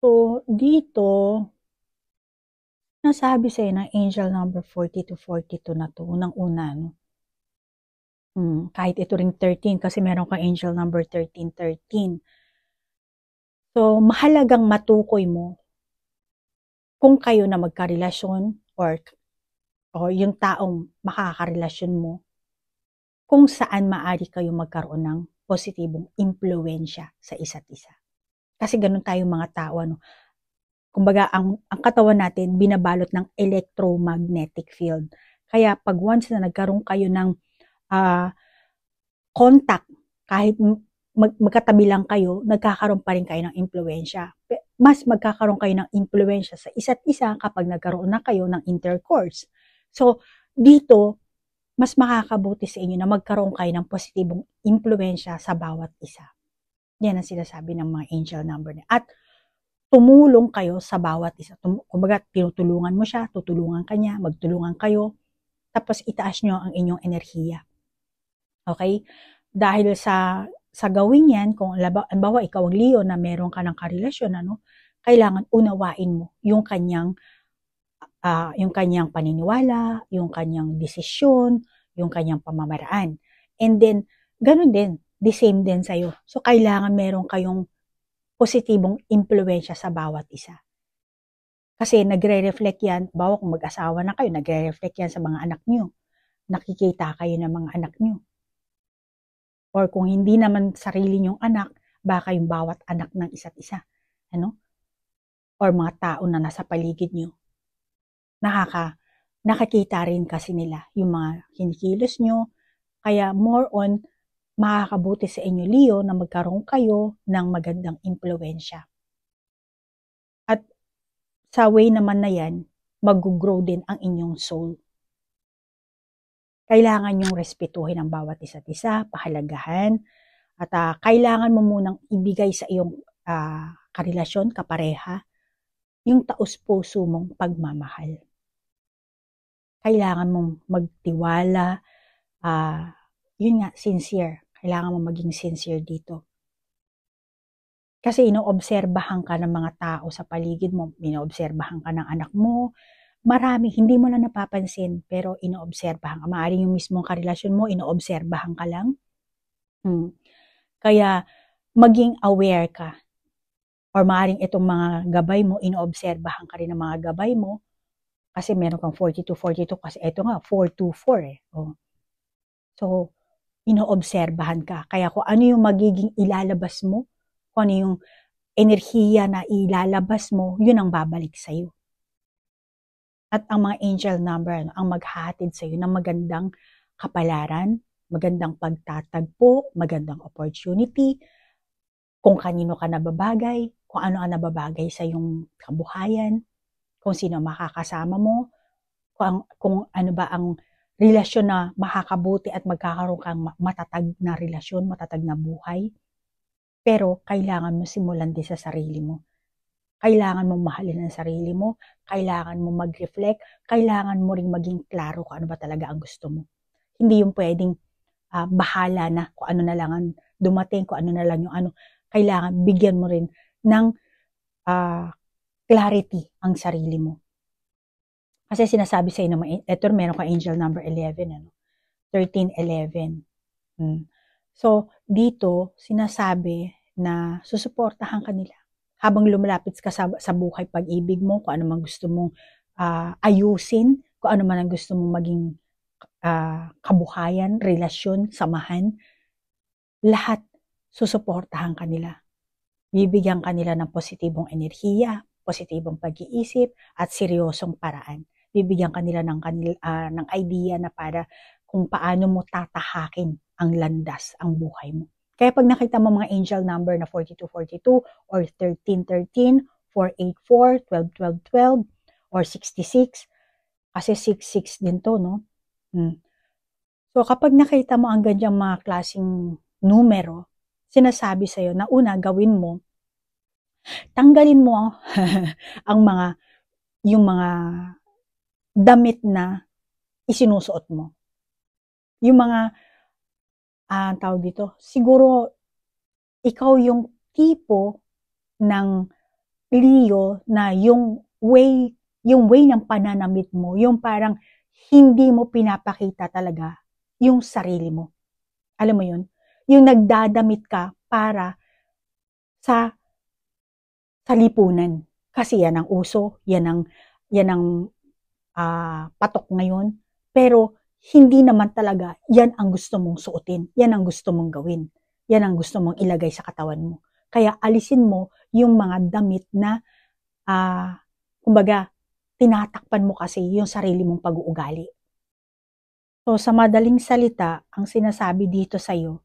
Speaker 1: So, dito, nasabi sa'yo ng angel number 40 to 42 na to, unang-una, no? Kahit ito ring 13 kasi meron kang angel number 1313. So, mahalagang matukoy mo kung kayo na magkarelasyon or yung taong makakarelasyon mo, kung saan maari kayo magkaroon ng positibong impluwensya sa isa't isa. Kasi ganun tayong mga tao, ano? Kumbaga, ang katawan natin binabalot ng electromagnetic field. Kaya pag once na nagkaroon kayo ng contact, kahit magkatabi lang kayo, nagkakaroon pa rin kayo ng impluwensya. Mas magkakaroon kayo ng impluwensya sa isa't isa kapag nagkaroon na kayo ng intercourse. So, dito, mas makakabuti sa inyo na magkaroon kayo ng positibong impluwensya sa bawat isa. Yan ang sinasabi ng mga angel number niya. At tumulong kayo sa bawat isa. Kumbaga, tinutulungan mo siya, tutulungan ka niya, magtulungan kayo, tapos itaas nyo ang inyong enerhiya. Okay? Dahil sa gawin yan, kung halimbawa ikaw ang Leo na meron ka ng karelasyon, ano, kailangan unawain mo yung kanyang paniniwala, yung kanyang desisyon, yung kanyang pamamaraan. And then, ganun din, the same din sa'yo. So, kailangan meron kayong positibong impluwensya sa bawat isa. Kasi nagre-reflect yan, bawa kung mag-asawa na kayo, nagre-reflect yan sa mga anak nyo. Nakikita kayo ng mga anak nyo. Or kung hindi naman sarili nyong anak, baka yung bawat anak ng isa't isa. Ano? Or mga tao na nasa paligid nyo. Nakakita rin kasi nila yung mga kinikilos nyo. Kaya more on, makakabuti sa inyo, Leo, na magkaroon kayo ng magandang impluwensya. At sa way naman na yan, mag-grow din ang inyong soul. Kailangan yung respetuhin ang bawat isa't isa, pahalagahan, at kailangan mo munang ibigay sa iyong karelasyon, kapareha, yung taos-puso mong pagmamahal. Kailangan mong magtiwala, yun nga, sincere. Kailangan mong maging sincere dito. Kasi inoobserbahan ka ng mga tao sa paligid mo, inoobserbahan ka ng anak mo, marami, hindi mo lang napapansin, pero inoobserbahan ka. Maaaring yung mismong karelasyon mo, inoobserbahan ka lang. Kaya, maging aware ka. Or maaaring itong mga gabay mo, inoobserbahan ka rin ng mga gabay mo, kasi meron kang 42-42, kasi ito nga, 424 eh. So, inoobserbahan ka. Kaya kung ano yung magiging ilalabas mo, kung ano yung enerhiya na ilalabas mo, yun ang babalik sa'yo. At ang mga angel number, ang maghahatid sa iyo ng magandang kapalaran, magandang pagtatagpo, magandang opportunity, kung kanino ka nababagay, kung ano ang nababagay sa iyong kabuhayan, kung sino makakasama mo, kung ano ba ang relasyon na makakabuti at magkakaroon kang matatag na relasyon, matatag na buhay. Pero kailangan mo simulan din sa sarili mo. Kailangan mong mahalin ang sarili mo, kailangan mo mag-reflect, kailangan mo ring maging klaro kung ano ba talaga ang gusto mo. Hindi yung pwedeng bahala na kung ano na lang ang dumating, kung ano na lang yung ano. Kailangan bigyan mo rin ng clarity ang sarili mo. Kasi sinasabi sa inyo, ito meron ka angel number 11, 1311. So, dito, sinasabi na susuportahan ka nila habang lumalapit ka sa buhay pag-ibig mo, kung ano man gusto mong ayusin, kung ano man ang gusto mong maging kabuhayan, relasyon, samahan, lahat susuportahan ka nila. Bibigyan ka nila ng positibong enerhiya, positibong pag-iisip, at seryosong paraan. Bibigyan ka nila ng idea na para kung paano mo tatahakin ang landas, ang buhay mo. Kaya pag nakita mo mga angel number na 4242 or 1313, 484, 1212, or 66, kasi 66 din to, no? So kapag nakita mo ang ganyang mga klaseng numero, sinasabi sa'yo na una, gawin mo, tanggalin mo yung mga damit na isinusuot mo. Yung mga tawag dito, siguro ikaw yung tipo ng Leo, na yung way ng pananamit mo, yung parang hindi mo pinapakita talaga yung sarili mo. Alam mo yun? Yung nagdadamit ka para sa lipunan. Kasi yan ang uso, yan ang patok ngayon. Pero hindi naman talaga yan ang gusto mong suotin. Yan ang gusto mong gawin. Yan ang gusto mong ilagay sa katawan mo. Kaya alisin mo yung mga damit na kumbaga, tinatakpan mo kasi yung sarili mong pag-uugali. So, sa madaling salita, ang sinasabi dito sa'yo,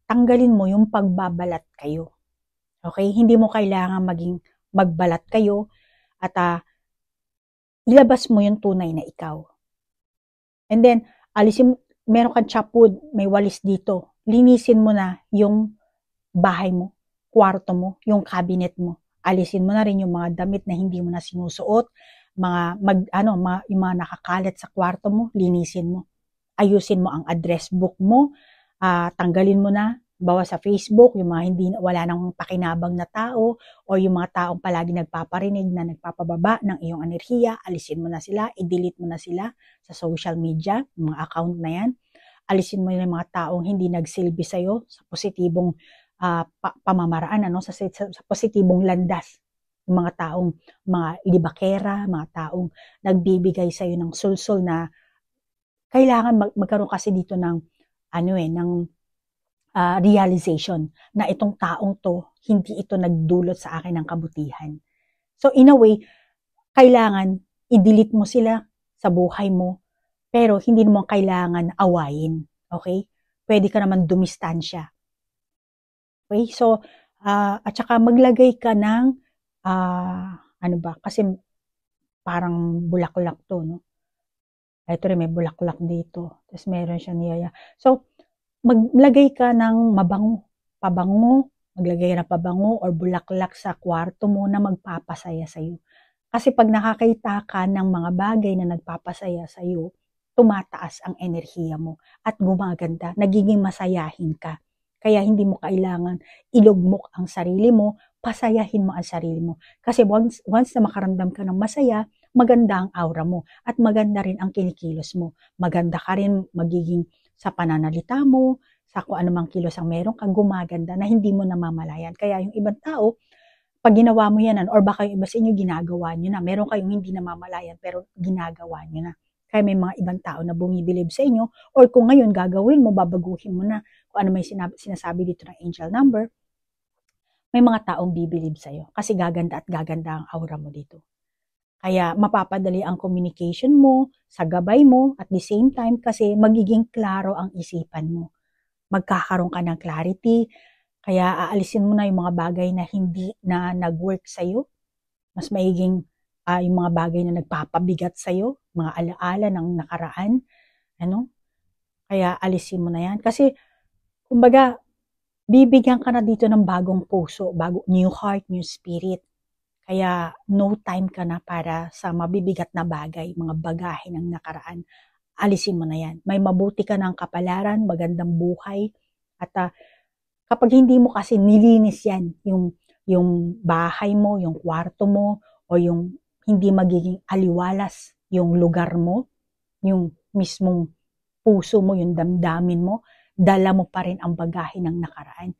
Speaker 1: tanggalin mo yung pagbabalat kayo. Okay? Hindi mo kailangan magbalat kayo at ilabas mo yung tunay na ikaw. And then, meron kang chapwood, may walis dito. Linisin mo na yung bahay mo, kwarto mo, yung cabinet mo. Alisin mo na rin yung mga damit na hindi mo na sinusuot, yung mga nakakalat sa kwarto mo, linisin mo. Ayusin mo ang address book mo, tanggalin mo na, bawa sa Facebook, yung mga wala nang pakinabang na tao, o yung mga taong palagi nagpaparinig na nagpapababa ng iyong enerhiya, alisin mo na sila, i-delete mo na sila sa social media, yung mga account na yan. Alisin mo yung mga taong hindi nagsilbi sa'yo sa positibong pamamaraan, sa positibong landas. Yung mga taong, mga libakera, mga taong nagbibigay sa'yo ng sulsol na kailangan magkaroon kasi dito ng realization na itong taong to, hindi ito nagdulot sa akin ng kabutihan. So in a way, kailangan i-delete mo sila sa buhay mo, pero hindi mo kailangan awayin. Okay? Pwede ka naman dumistansya. Okay? So, at saka maglagay ka ng, kasi parang bulaklak to, no? Ito rin, may bulaklak dito. Tapos meron siya niyaya. So, maglagay ka ng pabango, maglagay ng pabango or bulaklak sa kwarto mo na magpapasaya sa'yo. Kasi pag nakakita ka ng mga bagay na nagpapasaya sa'yo, tumataas ang enerhiya mo at gumaganda, nagiging masayahin ka. Kaya hindi mo kailangan ilugmok ang sarili mo, pasayahin mo ang sarili mo. Kasi once na makaramdam ka ng masaya, maganda ang aura mo at maganda rin ang kinikilos mo. Maganda ka rin magiging sa pananalita mo, sa kung anumang kilos ang meron kang gumaganda na hindi mo namamalayan. Kaya yung ibang tao, pag ginawa mo yan, or baka yung iba sa inyo ginagawa nyo na, meron kayong hindi namamalayan pero ginagawa nyo na. Kaya may mga ibang tao na bumibilib sa inyo, or kung ngayon gagawin mo, babaguhin mo na kung ano may sinasabi dito ng angel number, may mga taong bibilib sa'yo kasi gaganda at gaganda ang aura mo dito. Kaya mapapadali ang communication mo, sa gabay mo, at the same time kasi magiging klaro ang isipan mo. Magkakaroon ka ng clarity, kaya aalisin mo na yung mga bagay na hindi na nag-work sa'yo. Mas maiging yung mga bagay na nagpapabigat sa'yo, mga alaala ng nakaraan. Kaya alisin mo na yan. Kasi, kumbaga, bibigyan ka na dito ng bagong puso, new heart, new spirit. Kaya no time ka na para sa mabibigat na bagay, mga bagahe ng nakaraan. Alisin mo na yan. May mabuti ka ng kapalaran, magandang buhay. At kapag hindi mo kasi nilinis yan, yung bahay mo, yung kwarto mo, o yung hindi magiging aliwalas yung lugar mo, yung mismong puso mo, yung damdamin mo, dala mo pa rin ang bagahe ng nakaraan.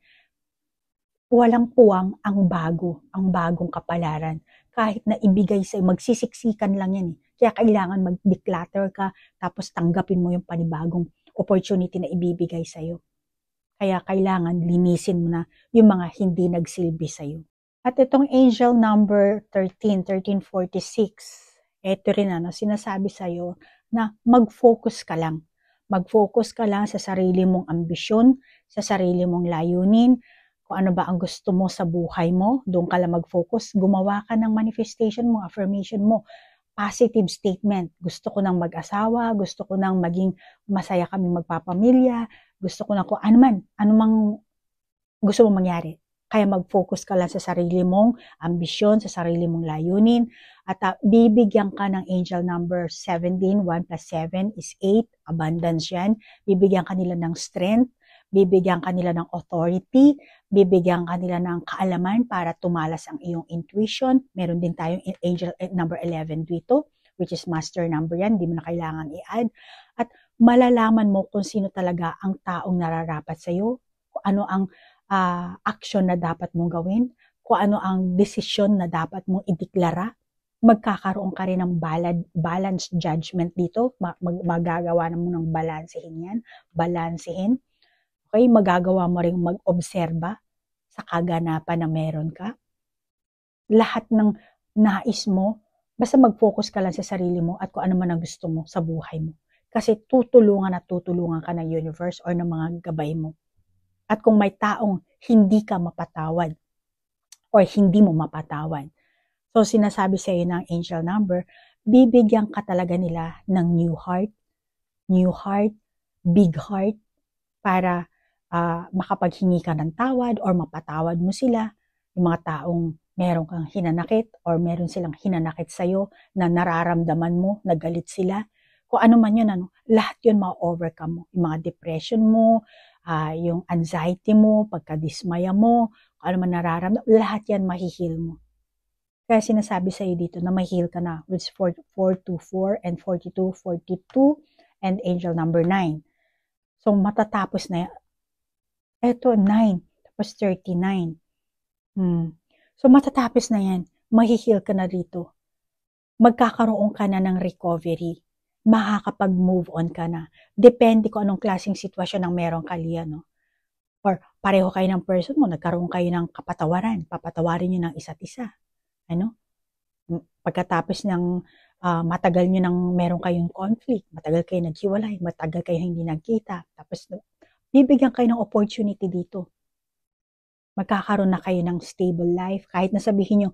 Speaker 1: Walang puwang ang bagong kapalaran. Kahit na ibigay sa'yo, magsisiksikan lang yan. Kaya kailangan mag-declutter ka, tapos tanggapin mo yung panibagong opportunity na ibibigay sa'yo. Kaya kailangan linisin mo na yung mga hindi nagsilbi sa'yo. At itong angel number 1346, ito rin sinasabi sa'yo na mag-focus ka lang. Mag-focus ka lang sa sarili mong ambisyon, sa sarili mong layunin, kung ano ba ang gusto mo sa buhay mo, doon ka lang mag-focus. Gumawa ka ng manifestation mo, affirmation mo, positive statement. Gusto ko nang mag-asawa, gusto ko nang maging masaya kami magpapamilya, gusto ko na kung anumang gusto mong mangyari. Kaya mag-focus ka lang sa sarili mong ambisyon, sa sarili mong layunin, at bibigyan ka ng angel number 17, 1 plus 7 is 8, abundance yan. Bibigyan ka nila ng strength, bibigyan ka nila ng authority, bibigyan ka nila ng kaalaman para tumalas ang iyong intuition. Meron din tayong angel number 11 dito, which is master number yan, hindi mo na kailangan i-add. At malalaman mo kung sino talaga ang taong nararapat sa'yo, kung ano ang action na dapat mong gawin, kung ano ang desisyon na dapat mong ideklara. Magkakaroon ka rin ng balanced judgment dito. Magagawa mo ng balansehin yan. Balansehin. Okay, magagawa mo rin mag-obserba sa kaganapan na meron ka. Lahat ng nais mo, basta mag-focus ka lang sa sarili mo at kung ano man ang gusto mo sa buhay mo. Kasi tutulungan ka ng universe or ng mga gabay mo. At kung may taong hindi ka mapatawad or hindi mo mapatawad, so sinasabi sa iyo ng angel number, bibigyan ka talaga nila ng new heart, big heart, para makapaghingi ka ng tawad or mapatawad mo sila, yung mga taong meron kang hinanakit or meron silang hinanakit sa'yo na nararamdaman mo, nagalit sila. Kung ano man yun, lahat yun ma-overcome mo. Yung mga depression mo, yung anxiety mo, pagkadismaya mo, kung ano man nararamdaman, lahat yan mahihil mo. Kaya sinasabi sa'yo dito na mahihil ka na, which is 424 and 42, 42, and angel number 9. So matatapos na yan. Eto, 9, tapos 39. So, matatapos na yan. Mahihil ka na rito. Magkakaroon ka na ng recovery. Makakapag-move on ka na. Depende kung anong klaseng sitwasyon ang meron ka liya, no? Or pareho kayo ng person mo, nagkaroon kayo ng kapatawaran. Papatawarin nyo ng isa't isa. Ano? Pagkatapos ng matagal nyo nang meron kayong conflict, matagal kayo naghiwalay, matagal kayo hindi nagkita, tapos bibigyan kayo ng opportunity dito. Magkakaroon na kayo ng stable life. Kahit na sabihin nyo,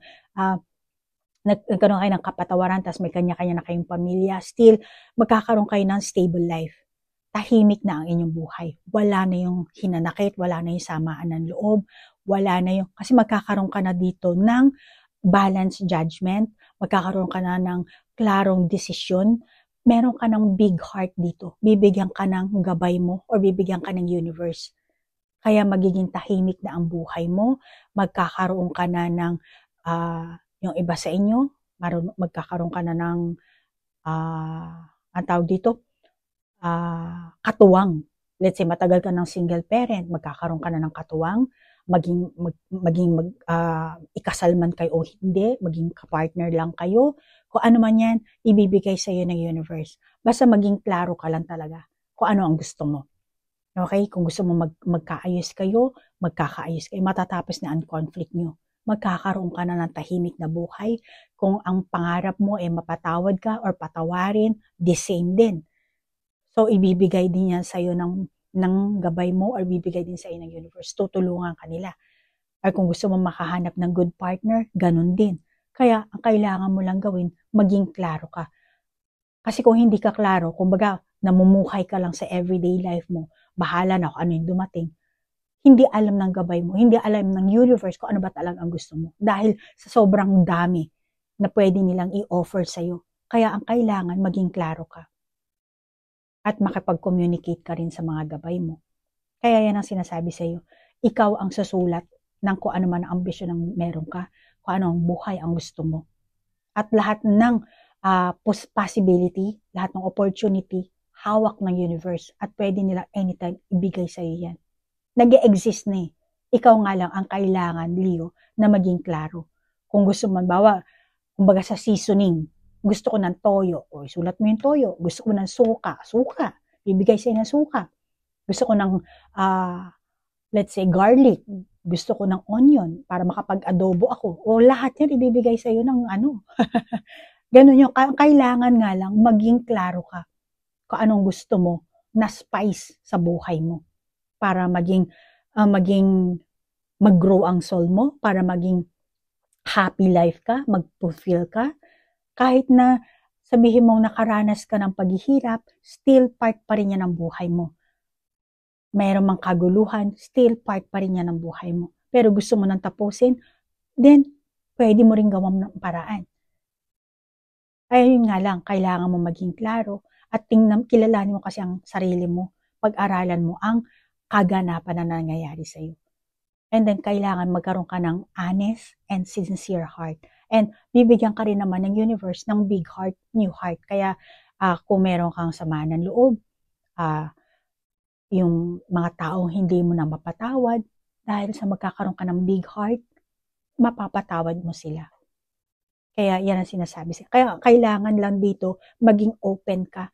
Speaker 1: nagkaroon kayo ng kapatawaran, tapos may kanya-kanya na kayong pamilya, still, magkakaroon kayo ng stable life. Tahimik na ang inyong buhay. Wala na yung hinanakit, wala na yung samaan ng loob, wala na yung, kasi magkakaroon ka na dito ng balanced judgment, magkakaroon ka na ng klarong desisyon, meron ka ng big heart dito. Bibigyan ka ng gabay mo or bibigyan ka ng universe. Kaya magiging tahimik na ang buhay mo. Magkakaroon ka na ng, yung iba sa inyo, magkakaroon ka na ng, ang tawag dito, katuwang. Let's say, matagal ka ng single parent, magkakaroon ka na ng katuwang, ikasal man kayo o hindi, maging kapartner lang kayo, kung ano man yan, ibibigay sa iyo ng universe. Basta maging klaro ka lang talaga kung ano ang gusto mo. Okay? Kung gusto mo magkaayos kayo, magkakaayos kayo. Matatapos na ang conflict nyo. Magkakaroon ka na ng tahimik na buhay. Kung ang pangarap mo ay mapatawad ka or patawarin, the same din. So, ibibigay din yan sa iyo ng gabay mo or bibigay din sa iyo ng universe. Tutulungan ka nila. Or kung gusto mo makahanap ng good partner, ganun din. Kaya, ang kailangan mo lang gawin, maging klaro ka. Kasi kung hindi ka klaro, kumbaga, namumuhay ka lang sa everyday life mo, bahala na kung ano yung dumating. Hindi alam ng gabay mo, hindi alam ng universe kung ano ba talaga ang gusto mo. Dahil sa sobrang dami na pwede nilang i-offer sa'yo. Kaya ang kailangan, maging klaro ka. At makipag-communicate ka rin sa mga gabay mo. Kaya yan ang sinasabi sa'yo. Ikaw ang susulat ng kung ano man ang ambisyon ng meron ka, kung ano ang buhay ang gusto mo. At lahat ng possibility, lahat ng opportunity, hawak ng universe at pwede nila anytime ibigay sa iyo yan. Nag-e-exist na eh. Ikaw nga lang ang kailangan, Leo, na maging klaro. Kung gusto mo, kumbaga sa seasoning, gusto ko ng toyo, o isulat mo yung toyo. Gusto ko ng suka, bibigay sa iyo ng suka. Gusto ko ng, let's say, garlic. Gusto ko ng onion para makapag-adobo ako. O lahat yan ibibigay sa iyo ng ano. Ganun yung, kailangan nga lang maging klaro ka kung anong gusto mo na spice sa buhay mo para maging mag-grow ang soul mo, para maging happy life ka, mag-fulfill ka. Kahit na sabihin mong nakaranas ka ng paghihirap, still part pa rin yan ng buhay mo. Mayroon mang kaguluhan, still part pa rin yan ng buhay mo. Pero gusto mo nang tapusin, then pwede mo rin gawin ng paraan. Ayun nga lang, kailangan mo maging klaro at kilalanin mo kasi ang sarili mo. Pag-aralan mo ang kaganapan na nangyayari sa'yo. And then, kailangan magkaroon ka ng honest and sincere heart. And bibigyan ka rin naman ng universe ng big heart, new heart. Kaya, kung meron kang sama ng loob, yung mga taong hindi mo na mapatawad, dahil sa magkakaroon ka ng big heart, mapapatawad mo sila. Kaya yan ang sinasabi siya. Kaya kailangan lang dito maging open ka,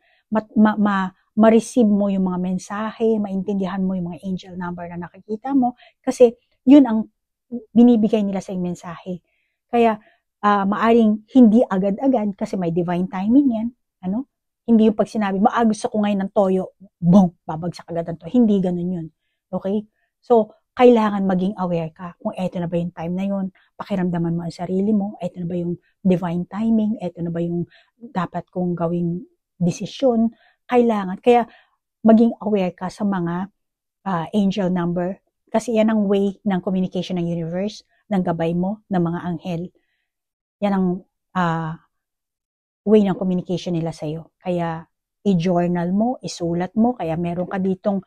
Speaker 1: ma-receive mo yung mga mensahe, maintindihan mo yung mga angel number na nakikita mo, kasi yun ang binibigay nila sa yung mensahe. Kaya maaring hindi agad-agad kasi may divine timing yan. Ano? Hindi yung pag sinabi mo, gusto ko ngayon ng toyo, boom, babagsak agad ang toyo. Hindi ganun yun. Okay? So, kailangan maging aware ka kung eto na ba yung time na yun, pakiramdaman mo ang sarili mo, eto na ba yung divine timing, eto na ba yung dapat kong gawing desisyon, kailangan. Kaya maging aware ka sa mga angel number, kasi yan ang way ng communication ng universe, ng gabay mo, ng mga anghel. Yan ang way ng communication nila sa'yo. Kaya i-journal mo, isulat mo, kaya meron ka ditong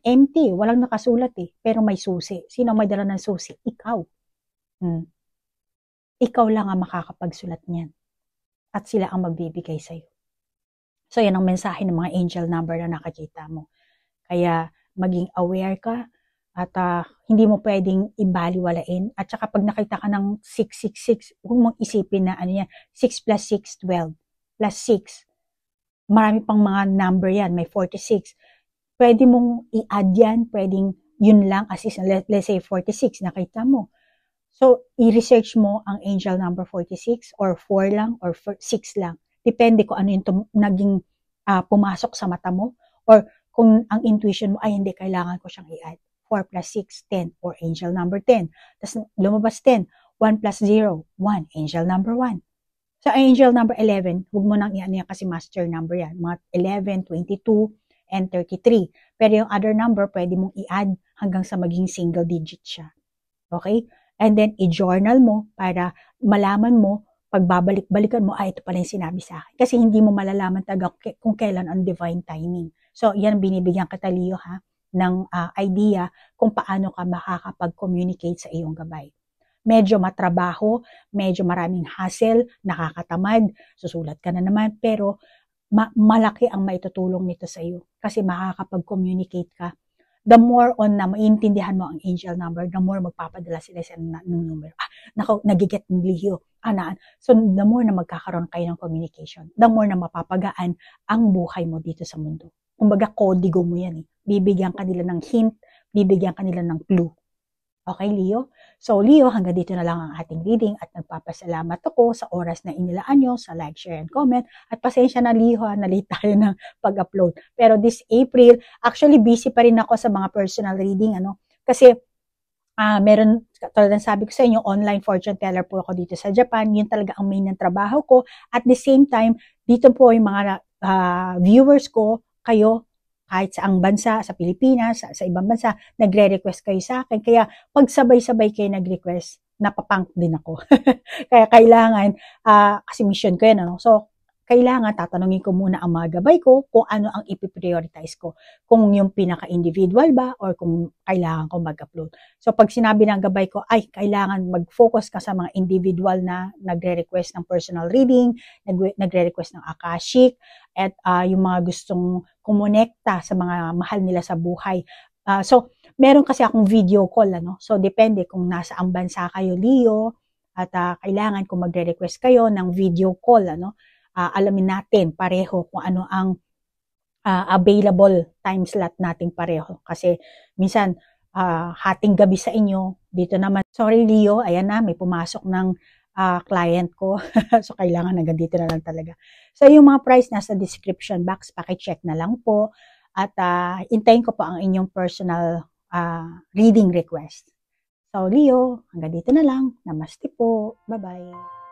Speaker 1: empty, walang nakasulat pero may susi. Sino may dala ng susi? Ikaw. Ikaw lang ang makakapagsulat niyan. At sila ang magbibigay sa'yo. So, yan ang mensahe ng mga angel number na nakakita mo. Kaya, maging aware ka at hindi mo pwedeng ibaliwalain. At saka pag nakita ka ng 666, huwag mong isipin na 6 plus 6, 12. Plus 6. Marami pang mga number yan. May 46. Pwede mong i-add yan. Pwedeng yun lang. As is, let's say 46, nakita mo. So, i-research mo ang angel number 46 or 4 lang or 6 lang. Depende kung ano yung naging pumasok sa mata mo or kung ang intuition mo ay hindi, kailangan ko siyang i-add. 4 plus 6, 10, or angel number 10. Tapos lumabas 10, 1 plus 0, 1, angel number 1. So, angel number 11, huwag mo nang i-ano yan kasi master number yan. Mga 11, 22, and 33. Pero yung other number, pwede mong i-add hanggang sa maging single digit siya. Okay? And then, i-journal mo para malaman mo, pagbabalik-balikan mo, ito pala yung sinabi sa akin. Kasi hindi mo malalaman kung kailan ang divine timing. So, yan binibigyan ka Leo ng idea kung paano ka makakapag-communicate sa iyong gabay. Medyo matrabaho, medyo maraming hassle, nakakatamad, susulat ka na naman, pero malaki ang maitutulong nito sa iyo kasi makakapag-communicate ka. The more on na maintindihan mo ang angel number, the more magpapadala sila ng numero. Nagiget ng Leo. So, the more na magkakaroon kayo ng communication, the more na mapapagaan ang buhay mo dito sa mundo. Kumbaga, kodigo mo yan Bibigyan ka nila ng hint, bibigyan ka nila ng clue. Okay, Leo? So, Leo, hanggang dito na lang ang ating reading at nagpapasalamat ako sa oras na inilaan nyo sa like, share, and comment. At pasensya na, Leo, na-late tayo ng pag-upload. Pero this April, actually busy pa rin ako sa mga personal reading, kasi meron, tulad ng sabi ko sa inyo, online fortune teller po ako dito sa Japan. Yun talaga ang main ng trabaho ko. At the same time, dito po yung mga viewers ko, kayo, kahit sa ang bansa, sa Pilipinas, sa ibang bansa, nagre-request kayo sa akin. Kaya pag sabay-sabay kayo nag-request, napapunk din ako. Kaya kailangan, kasi mission ko yan, So, kailangan tatanungin ko muna ang mga gabay ko kung ano ang ipiprioritize ko. Kung yung pinaka-individual ba or kung kailangan ko mag-upload. So, pag sinabi ng gabay ko, ay, kailangan mag-focus ka sa mga individual na nagre-request ng personal reading, nagre-request ng Akashic, at yung mga gustong kumonekta sa mga mahal nila sa buhay. So, meron kasi akong video call, So, depende kung nasa ang bansa kayo, Leo, at kailangan kung magre-request kayo ng video call, alamin natin pareho kung ano ang available time slot nating pareho. Kasi minsan, hating gabi sa inyo, dito naman, sorry Leo, ayan na, may pumasok ng client ko. So, kailangan hanggang dito na lang talaga. So, yung mga price nasa description box, paki-check na lang po. At intayin ko po ang inyong personal reading request. So, Leo, hanggang dito na lang. Namaste po. Bye-bye.